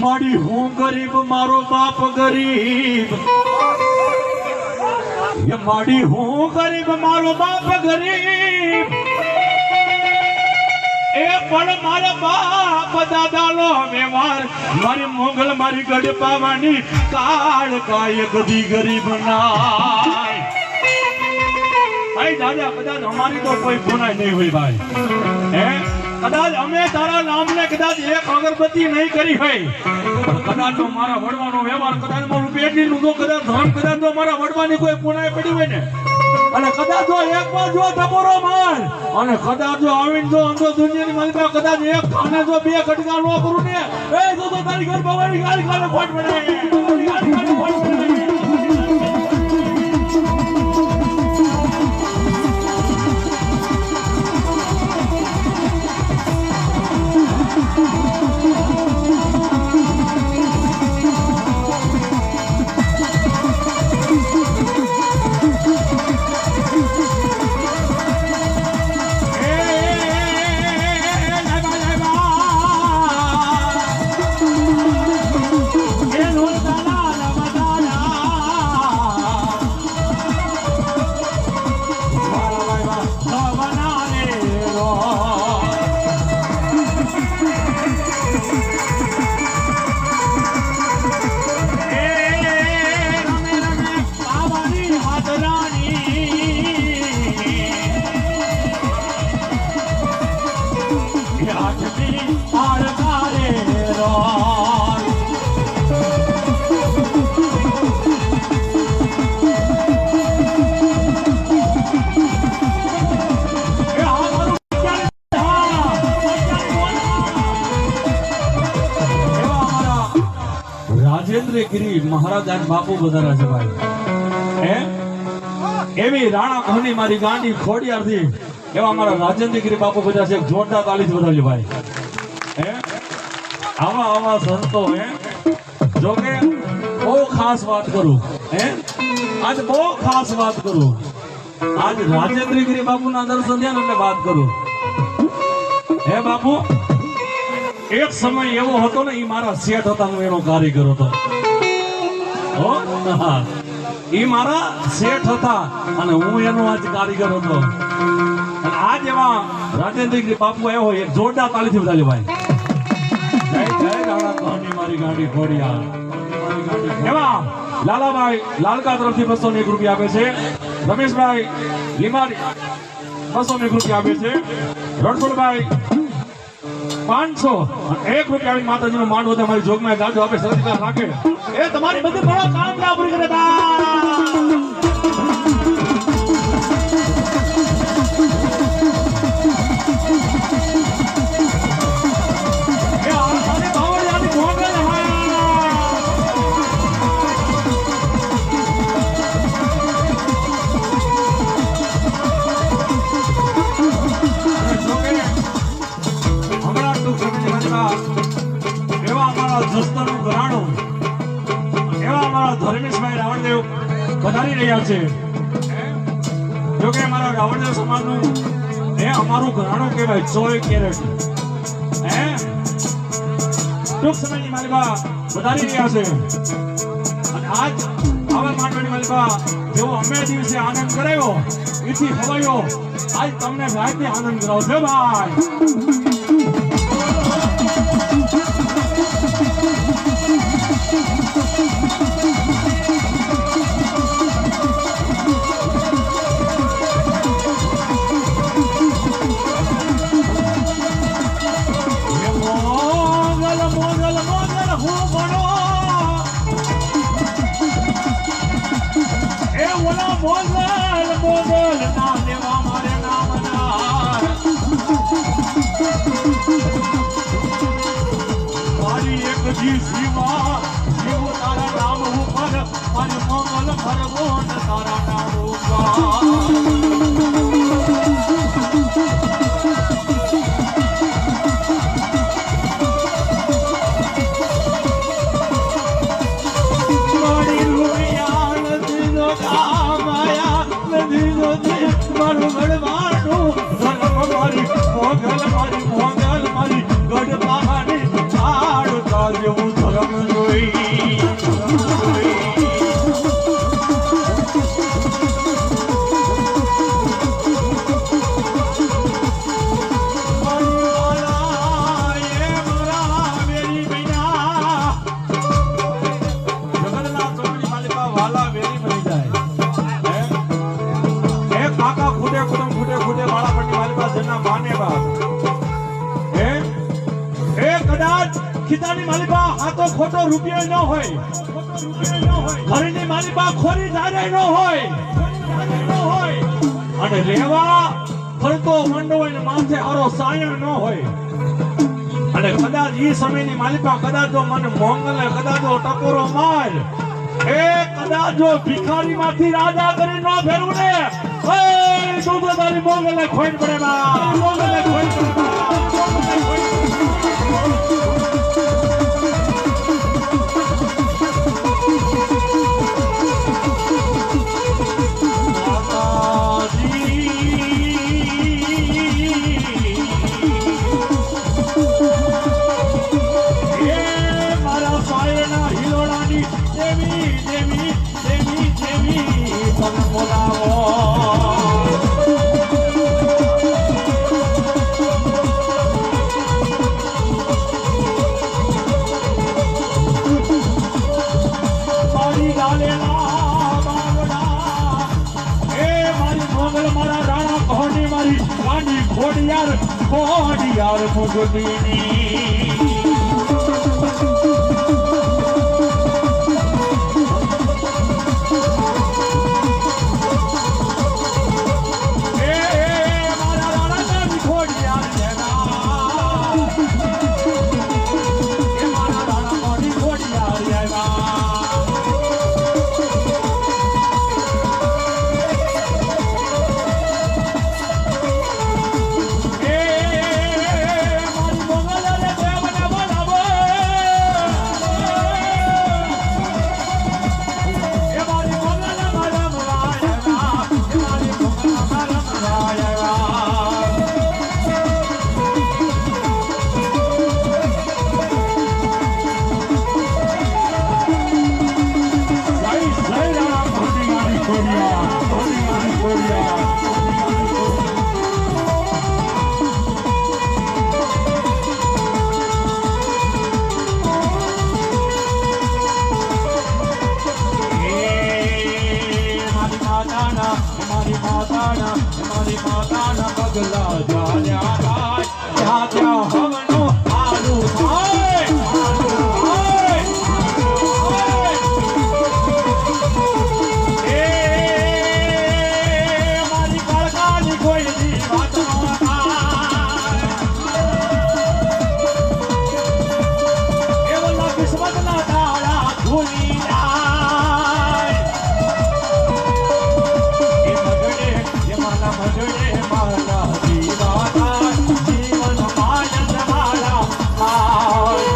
મારી હું ગરીબ મારો બાપ ગરીબ મારી હું ગરીબ મારો બાપ ગરીબ એ પણ મારા બાપ દાદાનો વ્યવહાર મારી મોગલ મારી ગઢ પાવાની કાળ કાય કદી ગરીબ નાય ભાઈ દાદા કદાચ અમારી તો કોઈ ગુનાય નહીં હોય ભાઈ હે કદાચ અમે તારા નામને કદાચ એક અગરબત્તી નહીં કરી હોય કદાચ તો મારા વડવાનો વ્યવહાર કદાચ મારું પેટનું તો કદાચ ધન કદાચ તો મારા વડવાની કોઈ પુનાય પડી હોય ને અને કદાચ જો એક વાર જો ટપોરો માર અને કદાચ જો આવીને જો અંધો દુનિયાની માલિકા કદાચ એક ખાને જો બે કટકા નો કરું ને એ તો તારી ઘર ભવાની ગાડી ખાને ફોટ પડે ગાડી ખાને ફોટ પડે રાજેન્દ્રગીરી મહારાજ આજ બાપુ વધારા છે ભાઈ હે એવી રાણા ઘણી મારી ગાંડી ખોડિયારથી એવા અમારા રાજેન્દ્રગીરી બાપુ બધા છે જોરદાર તાલીથી વધારજો ભાઈ હે આવા આવા સંતો હે જો કે બહુ ખાસ વાત કરું હે આજ બહુ ખાસ વાત કરું આજ રાજેન્દ્રગીરી બાપુના દર્શન થયા એટલે વાત કરું હે બાપુ એક સમય એવો હતો ને એ મારા શેઠ હતા હું એનો કારીગર હતો એ મારા શેઠ હતા અને હું એનો આજ કારીગર હતો અને આજ એવા રાજેન્દ્રગીરી બાપુ આવ્યો હોય એક જોરદાર તાલીથી વધારે ભાઈ જય જય રાણા કહની મારી ગાડી ખોડિયા એવા લાલાભાઈ લાલકા તરફથી 201 રૂપિયા આપે છે રમેશભાઈ લીમાડી 201 રૂપિયા આપે છે રણછોડભાઈ 500 1 રૂપિયા માતાજીનો માંડવો તમારી જોગમાં ગાજો આપે સરસ રાખે એ તમારી બધી મનોકામના પૂરી કરે ધર્મેશભાઈ રાવણદેવ વધારી રહ્યા છે જોકે અમારા રાવણદેવ સમાજનું એ અમારું ઘરાણું કહેવાય 100 કેરેટ હે ટૂંક સમયની માલિકા વધારી રહ્યા છે અને આજ આવા માંડવાની માલિકા જેવો અમે દિવસે આનંદ કરાયો એથી હવાયો આજ તમને રાતે આનંદ કરાવશે ભાઈ શિવા શિવ તારા નામ ઉપર મન મોગલ ભરવો તારા નામ ઉપર મોગલ મારી ગઢ પાવાની જેવું ખીતાની માલિકા આ તો ખોટો રૂપિયો ન હોય, ઘરની માલિકા ખોરી જારે ન હોય, અને રેવા ફરતો મંડોળ માથે આરો સાયણ ન હોય. અને કદાચ ઈ સમયની માલિકા કદાચ જો મને મોંગલે કદાચ ટકોરો માર, એ કદાચ જો ભિખારી માંથી રાજા કરી ન ફેરવું ને, એ તું તો તારી મોંગલે ખોઈ પડે બા, મોંગલે ખોઈ પડે બા. ખોડિયાર મુગદીની પગલા જાલ્યા ત્યાં ત્યાં હવનો આલુ થાય, એ મારી કાળકાની કોઈ દી વાત ન થાય, એ વલ્લા કિસ્મતના તાળા ખુલી જાય, એ મગડે એ મારા મગડે મારા દીવાના જીવન માયન મારા હાય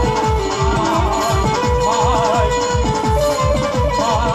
હાય હાય.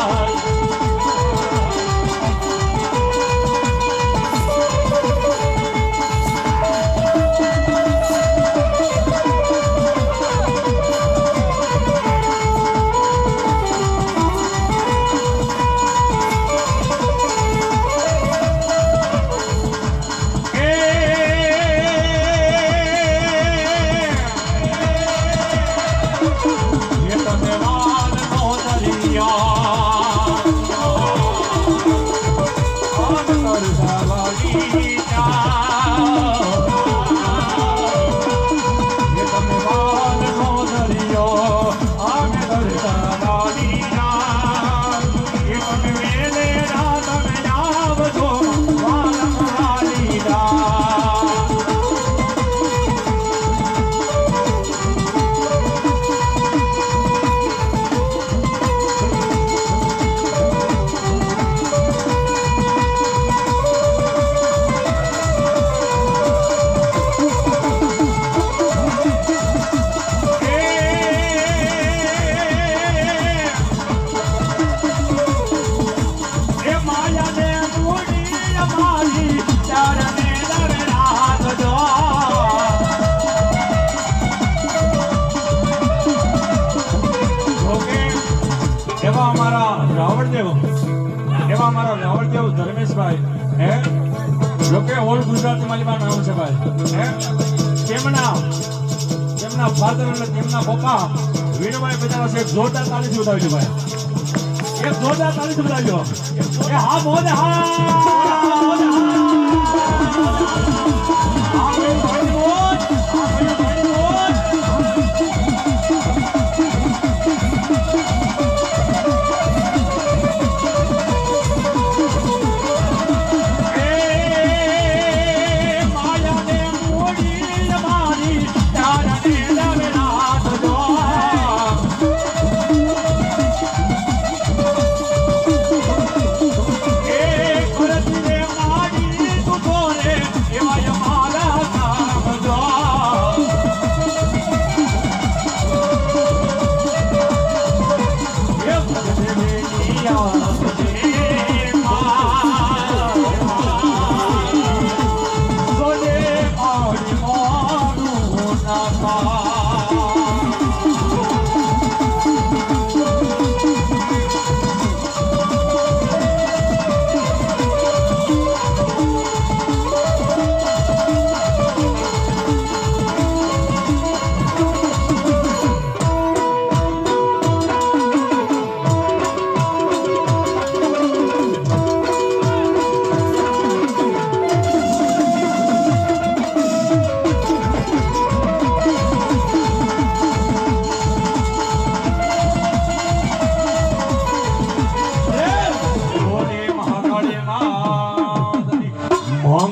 એવા મારા રાવળદેવ ધર્મેશભાઈ હે લોકે ઓલ ગુજરાતની માલિકા નામ છે ભાઈ હે તેમના ફાધર અને તેમના પપ્પા વીરભાઈ બજારા છે જોરદાર તાળીથી ઉડાવજો ભાઈ, એક જોરદાર તાળીથી ઉડાવજો. એ હા મોદે હા હા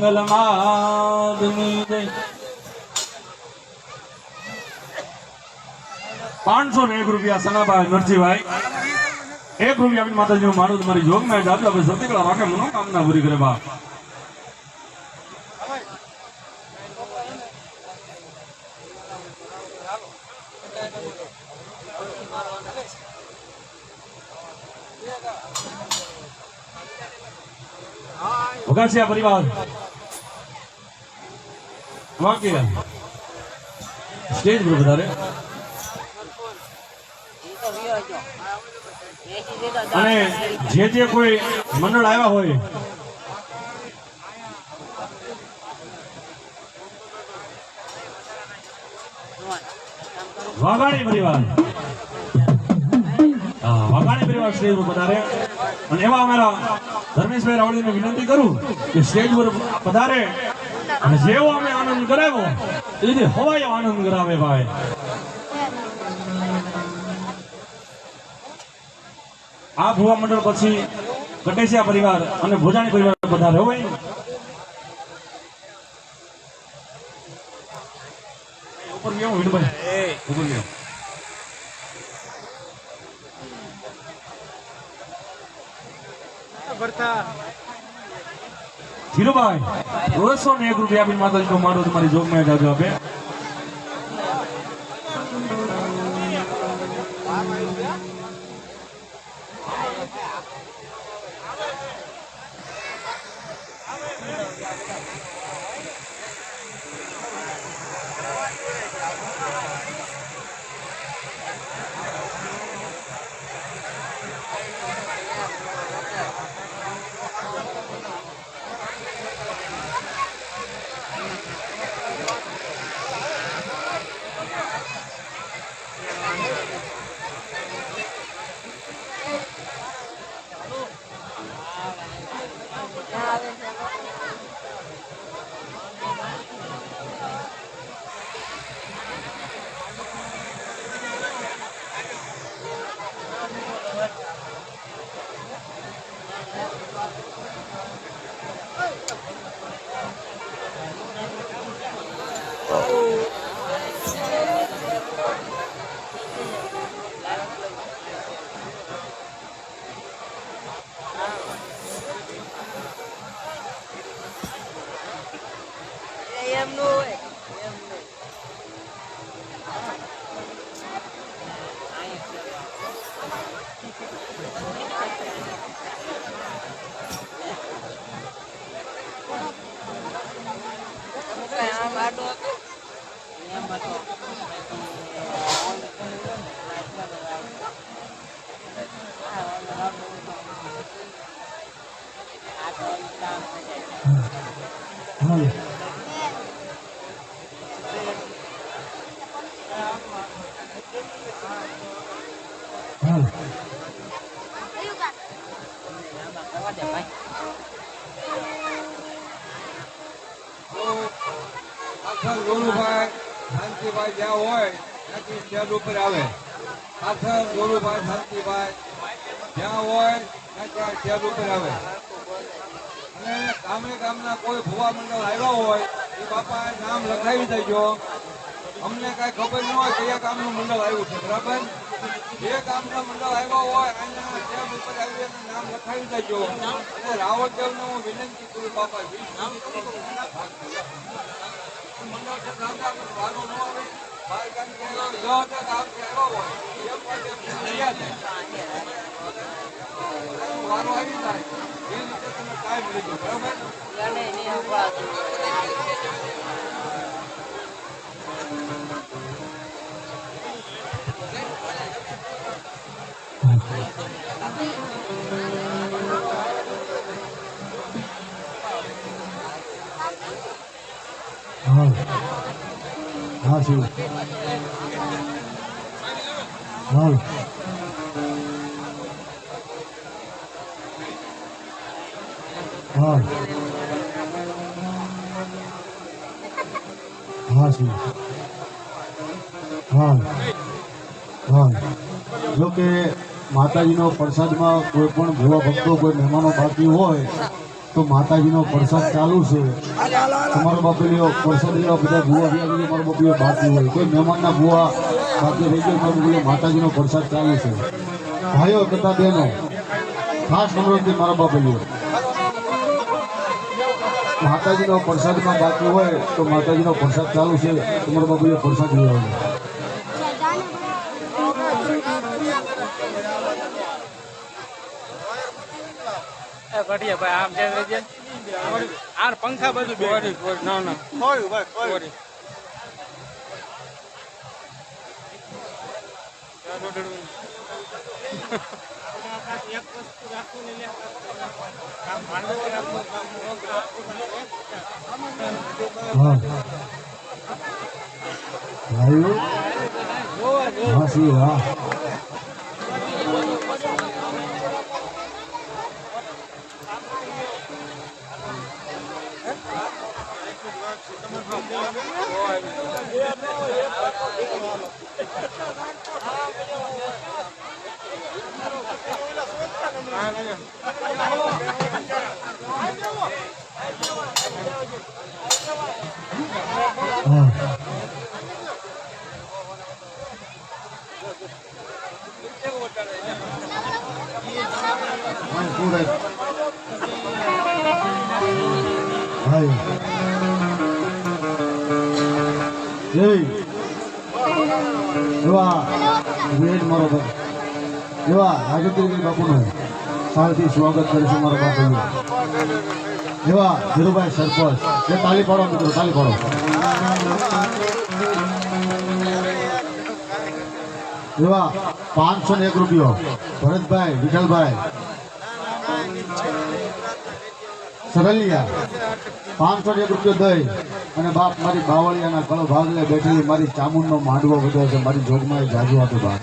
મંગલમાદની જય 501 રૂપિયા સનાભાઈ નરજીભાઈ 1 રૂપિયા માતાજી નું મારું તમારી જોગ માં દાદલા ભાઈ સતીકળા રાખે મનોકામના પૂરી કરે બા વગાસિયા પરિવાર વાંકી સ્ટેજ પર વધારે અને જે કોઈ મંડળ આવ્યા હોય વાઘાણી પરિવાર વાઘાણી પરિવાર સ્ટેજ પર પધારે અને એવા અમારા ધર્મેશભાઈ રાવળીને વિનંતી કરું કે સ્ટેજ પર પધારે અને જેવો અમે આનંદ કરાવ્યો એ રીતે હવાયો આનંદ કરાવે ભાઈ આ ભુવા મંડળ પછી કટેસિયા પરિવાર અને ભોજાણી પરિવાર પધારે હોય ઉપર ગયો વિનભાઈ ઉપર ગયો ધીરુભાઈ 201 રૂપિયા આપીને માતાજી નો મારો તમારી જોગ માં જાજો આપે ગોરુભાઈ શાંતિભાઈ જ્યાં હોય ત્યાંથી સ્ટેજ ઉપર આવે પાછળ ગોરુભાઈ શાંતિભાઈ જ્યાં હોય ત્યાં સ્ટેજ ઉપર આવે અને ગામે ગામના કોઈ ભુવા મંડળ આવ્યા હોય એ બાપા નામ લખાવી દેજો અમને કઈ ખબર ન હોય કયા ગામનું મંડળ આવ્યું છે બરાબર જે ગામના મંડળ આવ્યા હોય અહીંયા સ્ટેજ ઉપર આવી નામ લખાવી દેજો અને રાવણદેવને હું વિનંતી કરું બાપા મંડળ છે ભાડો ન આવે બહાર ગામ હોય વારો આવી જાય એ રીતે તમે ટાઈમ લેજો બરાબર હા હા શિવ હા હા હા શિવ હા હા જો કે માતાજીનો પ્રસાદમાં કોઈ પણ ભૂવા ભક્તો કોઈ મહેમાનો બાકી હોય તો માતાજીનો પ્રસાદ ચાલુ છે. તમારો બાપલીઓ પ્રસાદ લેવા બધા ભૂવા ભેગા મારો બાપલીઓ બાકી હોય કોઈ મહેમાનના ભૂવા બાકી રહી ગયો મારો બાપલીઓ માતાજીનો પ્રસાદ ચાલુ છે. ભાઈઓ તથા બહેનો ખાસ નમ્રથી મારા બાપલીઓ માતાજીનો પ્રસાદમાં બાકી હોય તો માતાજીનો પ્રસાદ ચાલુ છે. તમારો બાપલીઓ પ્રસાદ લેવાનો કઢીએ ભાઈ આમ જે આર પંખા બધું બે ના ના ખોયું ભાઈ ખોયું એક વસ્તુ રાખવું ને હા ભાઈઓ હા શિવ હા હા ભાઈ જય એવા વેદ મારો ભાઈ એવા રાજેન્દ્રગીરી બાપુનું સાલથી સ્વાગત કરીશું મારા બાપુનું એવા ધીરુભાઈ સરપંચ એ તાલી પાડો મિત્રો તાલી પાડો એવા 501 રૂપિયો ભરતભાઈ વિઠ્ઠલભાઈ સરલિયા 501 રૂપિયો દઈ અને બાપ મારી બાવળિયાના કળો ભાગલે બેઠેલી મારી ચામુંડનો માંડવો બધો છે મારી જોગમાં જાજુ હતું બાપ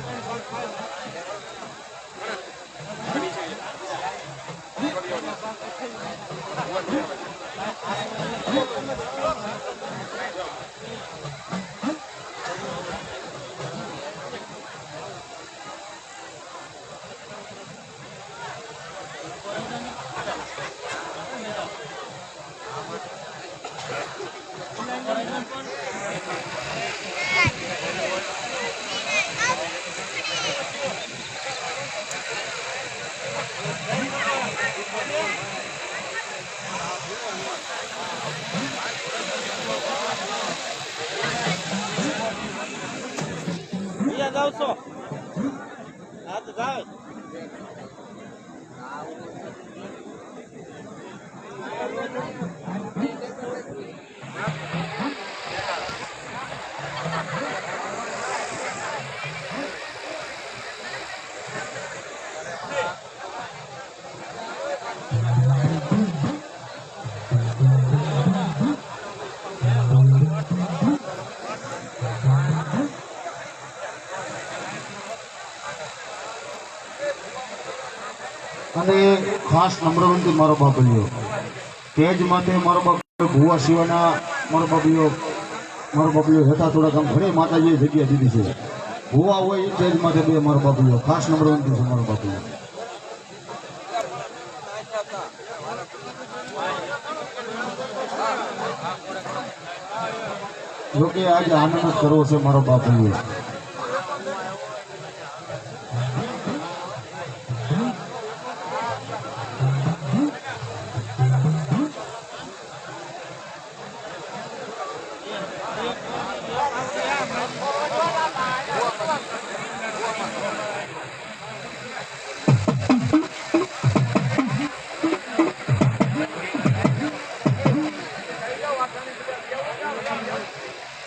જાવ છો હા તો જાવ અને ખાસ નમ્ર વિનંતી મારો બાપલીઓ તેજ માટે મારો બાપ ભુવા શિવાના મારો બાપલીઓ હતા થોડાક આમ ઘણી માતાજીએ જગ્યા દીધી છે ભુવા હોય એ તેજ માટે બે મારો બાપલીઓ ખાસ નમ્ર વિનંતી છે મારો બાપલીઓ જોકે આજે આનંદ જ કરવો છે મારો બાપલીઓ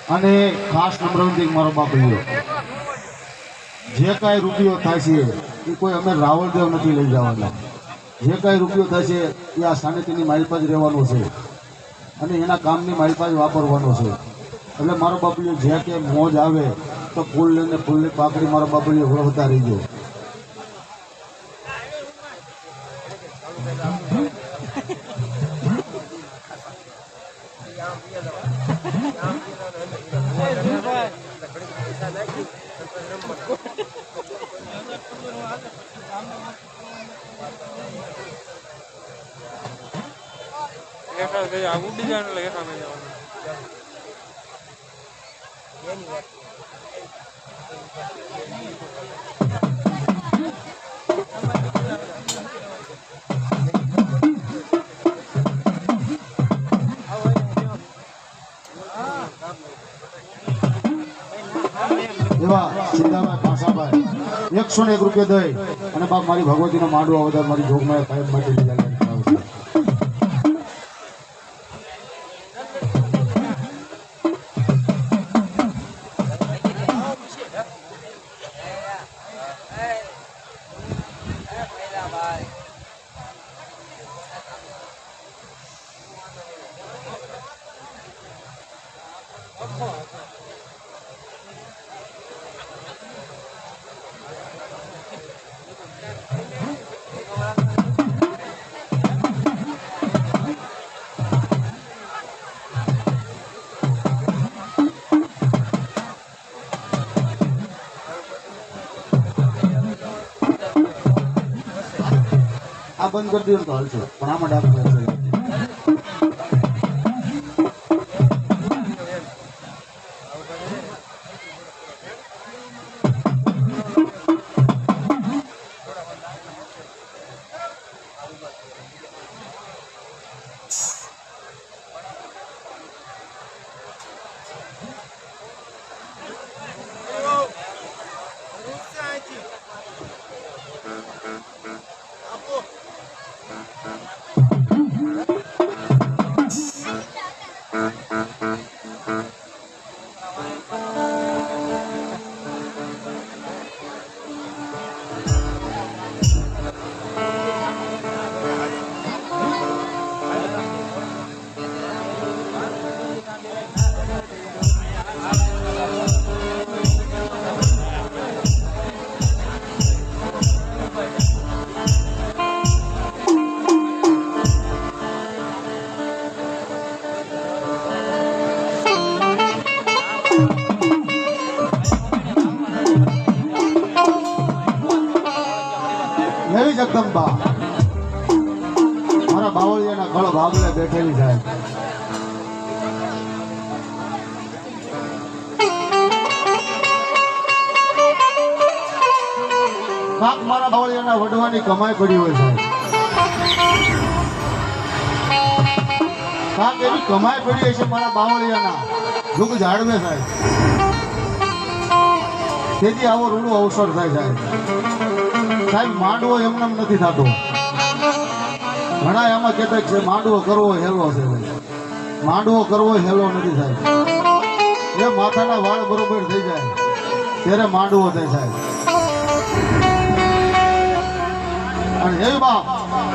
અને ખાસ નમ્ર વિનંતી મારો બાપલીઓ જે કાંઈ રૂપિયો થાય છે એ કોઈ અમે રાવળદેવ નથી લઈ જવાના. જે કાંઈ રૂપિયો થશે એ આ સાનિધ્યની માલપા જ રહેવાનો છે અને એના કામની માલપા જ વાપરવાનો છે. એટલે મારો બાપુએ જે કે મોજ આવે તો ફૂલ લઈને ફૂલની પાકડી મારો બાપુએ વળવતા રહી ગયો. ઉડી જાય એટલે એકા નહીં જવાનું. એવા સીધાભાઈ પાસાભાઈ 101 રૂપિયા દઈ અને બાપ મારી ભગવતીનો માંડવો વધારે મારી જોગમાં કાયમ માટે લીધા છે. આ બંધ કરી દો તો હાલશે પણ આમાં ડાક જગદંબા મારા બાવળિયાના ગળ ભાગલે બેઠેલી જાય. કાક મારા બાવળિયાના વડવાની કમાઈ પડી હોય છે. કાક એવી કમાઈ પડી હોય છે મારા બાવળિયાના જુગ જાળવે થાય તેથી આવો રૂડો અવસર થાય સાહેબ. સાહેબ માંડવો એમને નથી થતો. ઘણા એમાં કહેતા છે માંડવો કરવો હેલો છે. માંડવો કરવો હેલો નથી સાહેબ. એ માથાના વાળ બરોબર થઈ જાય ત્યારે માંડવો થાય સાહેબ. અને હે બાપ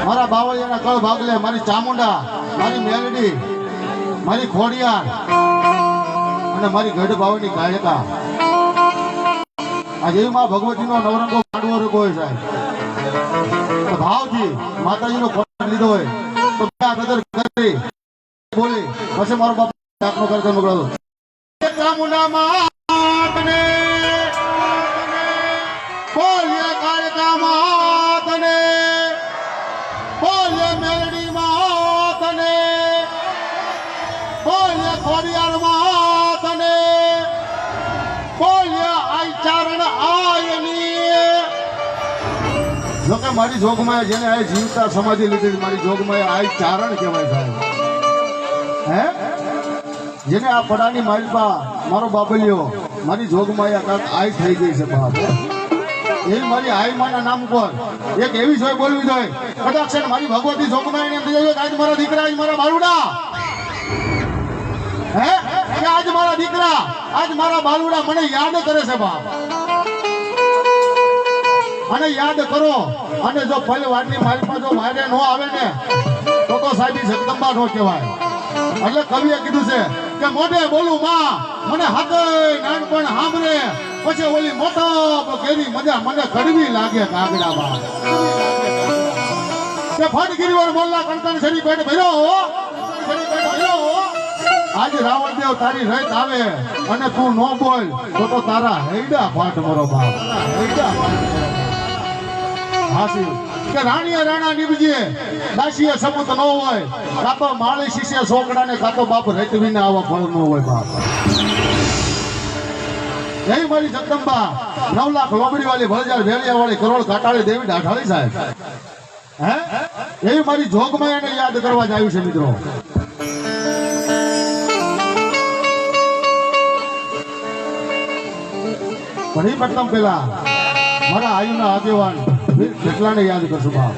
મારા બાવળિયાના કળ ભાગલે મારી ચામુંડા મારી મેલડી મારી ખોડિયાર અને મારી ગઢ ભાવની ગાયકા આ જેવી માં ભગવતીનો નવરંગો માંડવો રૂપ હોય સાહેબ. ભાવથી માતાજીનો ખોટ લીધો હોય તો કદર કરી બોલી પછી મારો બાપ આપનો કાર્યક્રમ મોકલાવો. ચામુંડા માતને બોલ્યા કાળકા માતને બોલ્યા મેલડી માતને બોલ્યા ખોડિયાર માતને બોલ્યા આઈ ચારણ આયની. જોકે મારી જોગમાં જેને આ જીવતા સમાધિ લીધી મારી જોગમાં આ ચારણ કહેવાય સાહેબ. હે જેને આ પડાની માલપા મારો બાબલિયો મારી જોગમાં આ કાક આઈ થઈ ગઈ છે બાપ. એવી મારી આઈ માના નામ પર એક એવી સોય બોલવી જોઈએ કદાચ મારી ભગવતી જોગમાં એને એમ થઈ જાય આજ મારા દીકરા આજ મારા બાલુડા હે કે આજ મારા દીકરા આજ મારા બાલુડા મને યાદ કરે છે બાપ. અને યાદ કરો. અને જો ફલ વાટની મારી પાસે જો વાયરે ન આવે ને તો સાહેબ જગદંબા નો કહેવાય. એટલે કવિએ કીધું છે કે મોઢે બોલું માં મને હાથે નાનપણ સાંભળે પછી ઓલી મોટો કેરી મજા મને કડવી લાગે કાગડામાં કે ફટ ગિરિવર મોલ્લા કંકણ શરી પેટ ભર્યો આજ રાવણ દેવ તારી રત આવે અને તું નો બોલ તો તારા હેડા ફાટ મરો બાપ હેડા હાસી કે રાણીએ રાણા નીવજે દાસીએ સપૂત ન હોય કાતો માળી શીશે સોકડાને કાતો બાપ રતવીને આવા ફળ ન હોય બાપ. એ મારી જગદંબા 9 લાખ લોબડી વાળી ભળજાર વેલિયા વાળી કરોડ કાટાળી દેવી ડાઢાળી સાહેબ હે એવી મારી જોગમાં એને યાદ કરવા જ આવ્યું છે મિત્રો. ઘણી પ્રથમ પેલા મારા આયુના આગેવાન કેટલાને યાદ કરશું બાપ.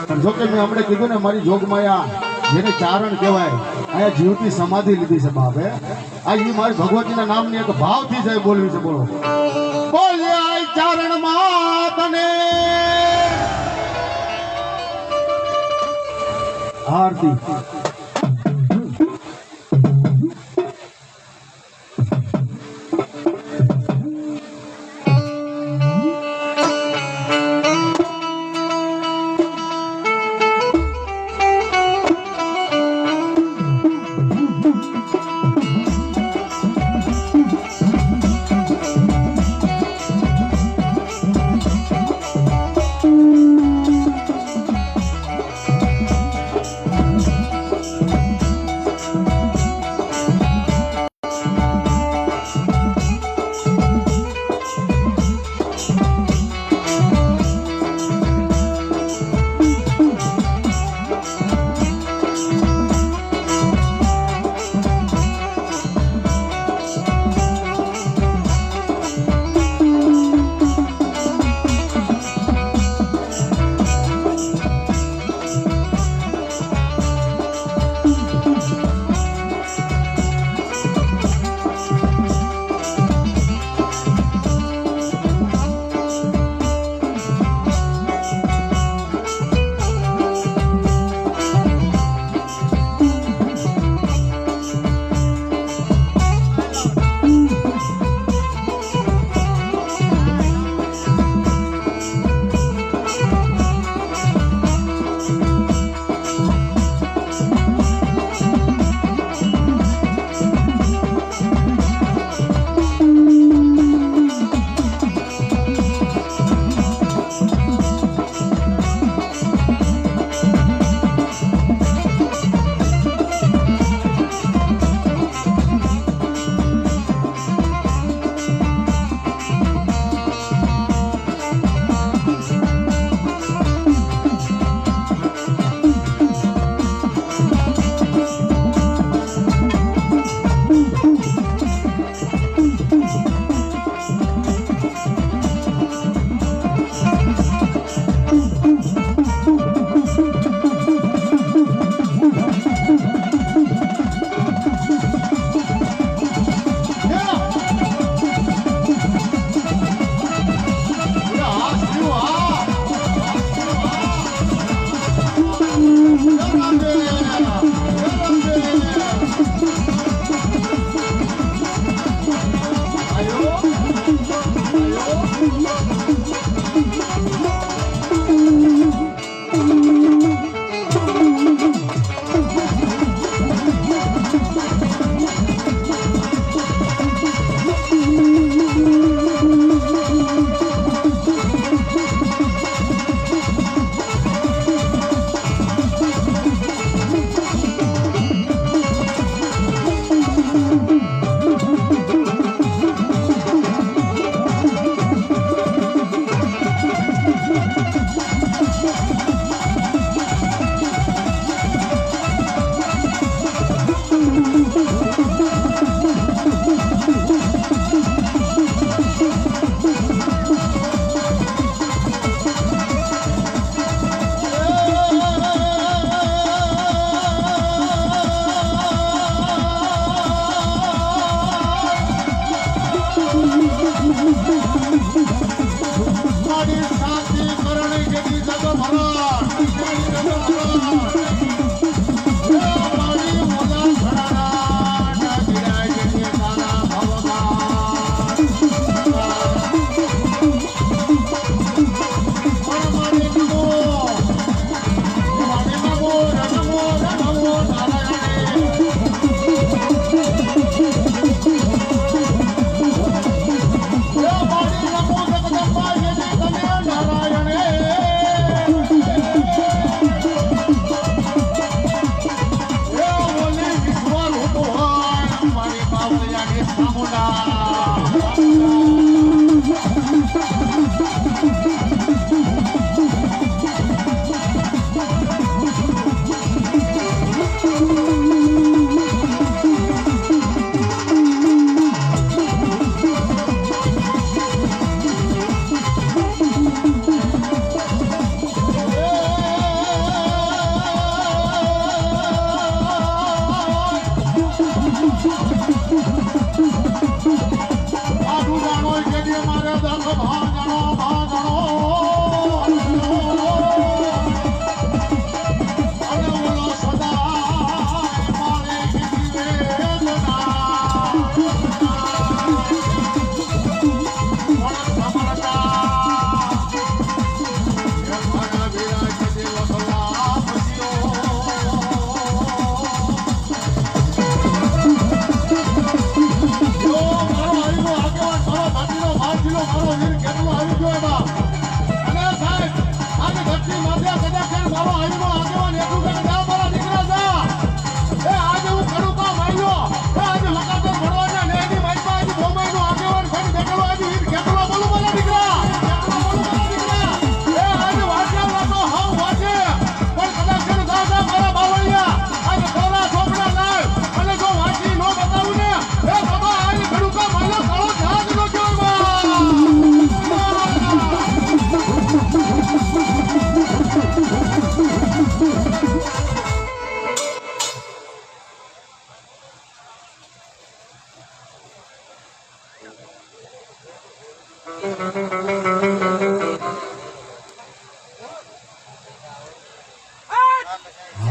પણ જો કે મેં હમણાં કીધું ને મારી જોગમાયા જેને ચારણ કહેવાય અહીંયા જીવતી સમાધિ લીધી છે બાપે. આ ઈ મારી ભગવતીના નામની એક ભાવથી જાય બોલવી છે. બોલો બોલ્યા ચારણ માં તને આરતી.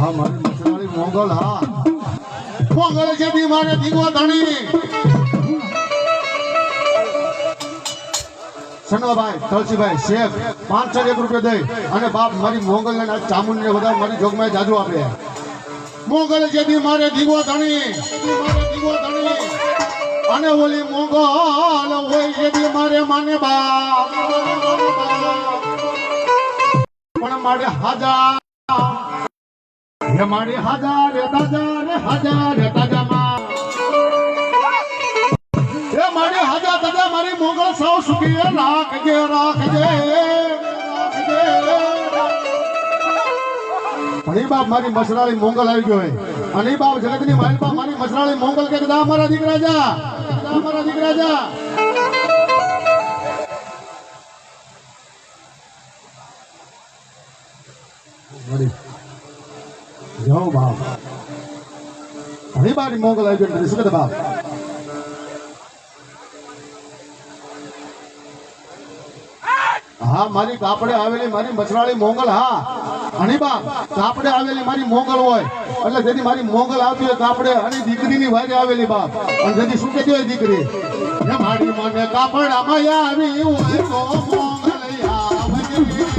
હા મારી મસરાળી મોગલ હા મોગલ છે દી મારે દીવા ધણી સનવાભાઈ તલસીભાઈ શેખ 501 રૂપિયા દઈ અને બાપ મારી મોગલ ને ચામુંડ ને બધા મારી જોગમાં જાદુ આપે મોગલ છે દી મારે દીવા ધણી અને ઓલી મોગલ હોય છે દી મારે માને બાપ પણ મારે હાજા ये मारे हजार ताजा मां ये मारे हजार ताजा मारी मोगल सौ सुखी राखजे अनी बाप मारी मसराળી मोगल આવી ગયો હે અની બાપ જગતની માલપા મારી મસરાળી મોગલ કે કદા મારા દીકરા જા જાઓ બાપ ઘણી બારી મોગલ આવી ગયો શું કહેતા બાપ હા મારી કાપડે આવેલી મારી મસરાળી મોગલ હા ઘણી બાપ કાપડે આવેલી મારી મોગલ હોય એટલે જેથી મારી મોગલ આવતી હોય કાપડે અને દીકરીની વારે આવેલી બાપ અને જેથી શું કહેતી હોય દીકરી મારી મને કાપડ આમાં આવી હોય તો મોગલ આવે